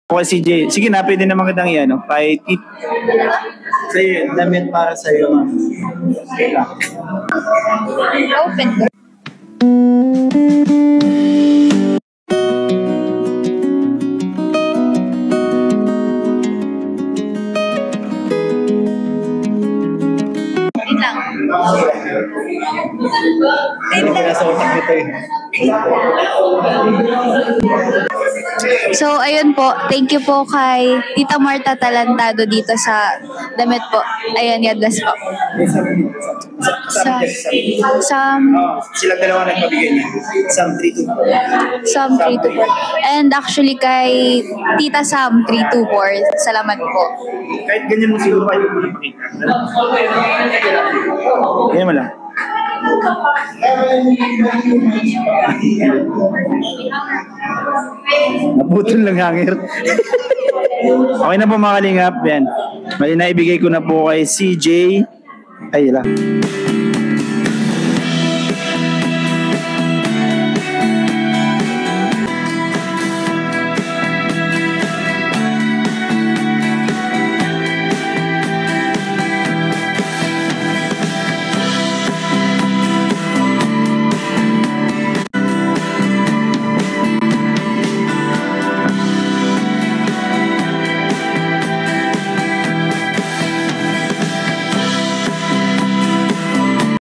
Okay, CJ. Sige na, pwede naman kitang i-ano. Kahit sa'yo, damit para sa'yo. Open. Wait lang. Ano kaya sa utak nito eh? So, ayun po. Thank you po kay Tita Marta Talantado dito sa damit po. Ayun, God bless po. Silang dalawa nagpabigay niya. Sam 324. And actually kay Tita Sam 324. Salamat po. Kahit ganyan mo siguro kayo mo pakita. Ganyan mo lang. Naputol lang hangir. Okay na po mga kalingap. Yan. Mali na ibigay ko na po kay CJ. Ay, lang.